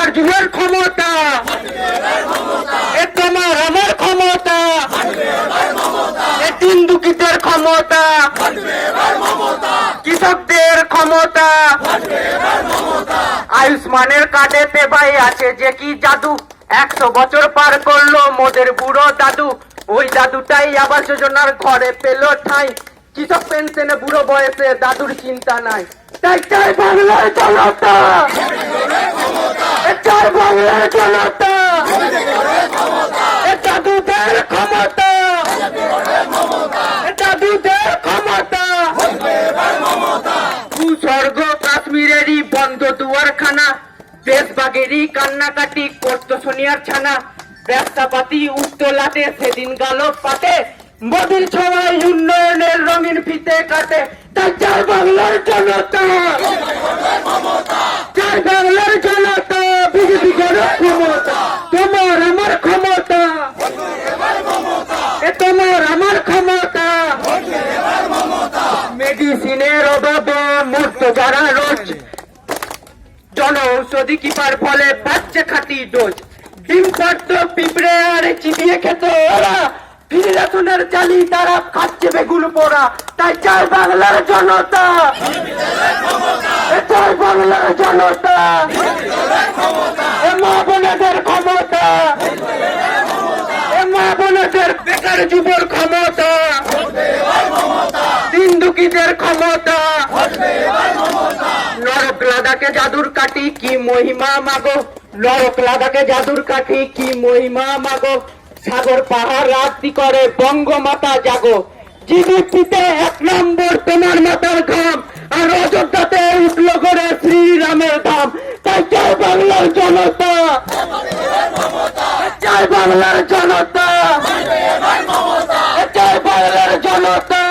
এখনকার যুগের ক্ষমতা, এ তোমার আমার ক্ষমতা, এ তিন দুঃখীদের ক্ষমতা, কৃষকদের ক্ষমতা। আয়ুষ্মানের কার্ডেতে ভাই আছে যে কি জাদু, 100 বছর পার করলো মোদের বুড়ো দাদু। ওই দাদুটাই আবাস যোজনার ঘরে পেল ঠাঁই, কৃষক পেনশনে বুড়ো বয়সে দাদুর চিন্তা নাই। তাই চাই বাংলার জনতা, চাই বাংলার জনতা, দাদুদের ক্ষমতা, দাদুদের ক্ষমতা। ভূস্বর্গ কাশ্মীরেরই বন্ধ দুয়ারখানা, দেশবাগেরই কান্নাকাটি করতো সোনিয়ার ছানা। ব্যবসাপাতি উত্তোলাতে সেদিন গেল পাতে, মোদির সবাই উন্নয়নের রঙিন ফিতে কাটে। তাই চাই বাংলার জনতা, চাই বাংলার জনতা, বিজেপি করার ক্ষমতা, তোমার আমার ক্ষমতা, এ তোমার আমার ক্ষমতা। মেডিসিনের অভাবে মরতো যারা রোজ, জন ঔষধি কিপার ফলে পাচ্ছে খাঁটি ডোজ। ডিম পাড়ত পিঁপড়ে আর চিবিয়ে খেত ওরা, ফিরে রাসনের চালি তারা খাচ্ছে বেগুন পোড়া। তাই চাই বাংলার জনতা, চাই বাংলার জনতা, এ মা বোনেদের ক্ষমতা, এ মা বোনেদের বেকার যুবর ক্ষমতা, তিন দুঃখীদের ক্ষমতা। নরক লাদাকে জাদুর কাঠি কি মহিমা মাগো, নরক লাদাকে জাদুর কাঠি কি মহিমা মাগো। সাগর পাহাড় রাত্রি করে বঙ্গমাতা জাগো, জিডিপিতে 1 নম্বর তোমার মাতার ঘাম, আর অযোধ্যাতে উঠলো করে শ্রীরামের ধাম। তাই চাই বাংলার জনতা, চাই বাংলার জনতা, চাই বাংলার জনতা।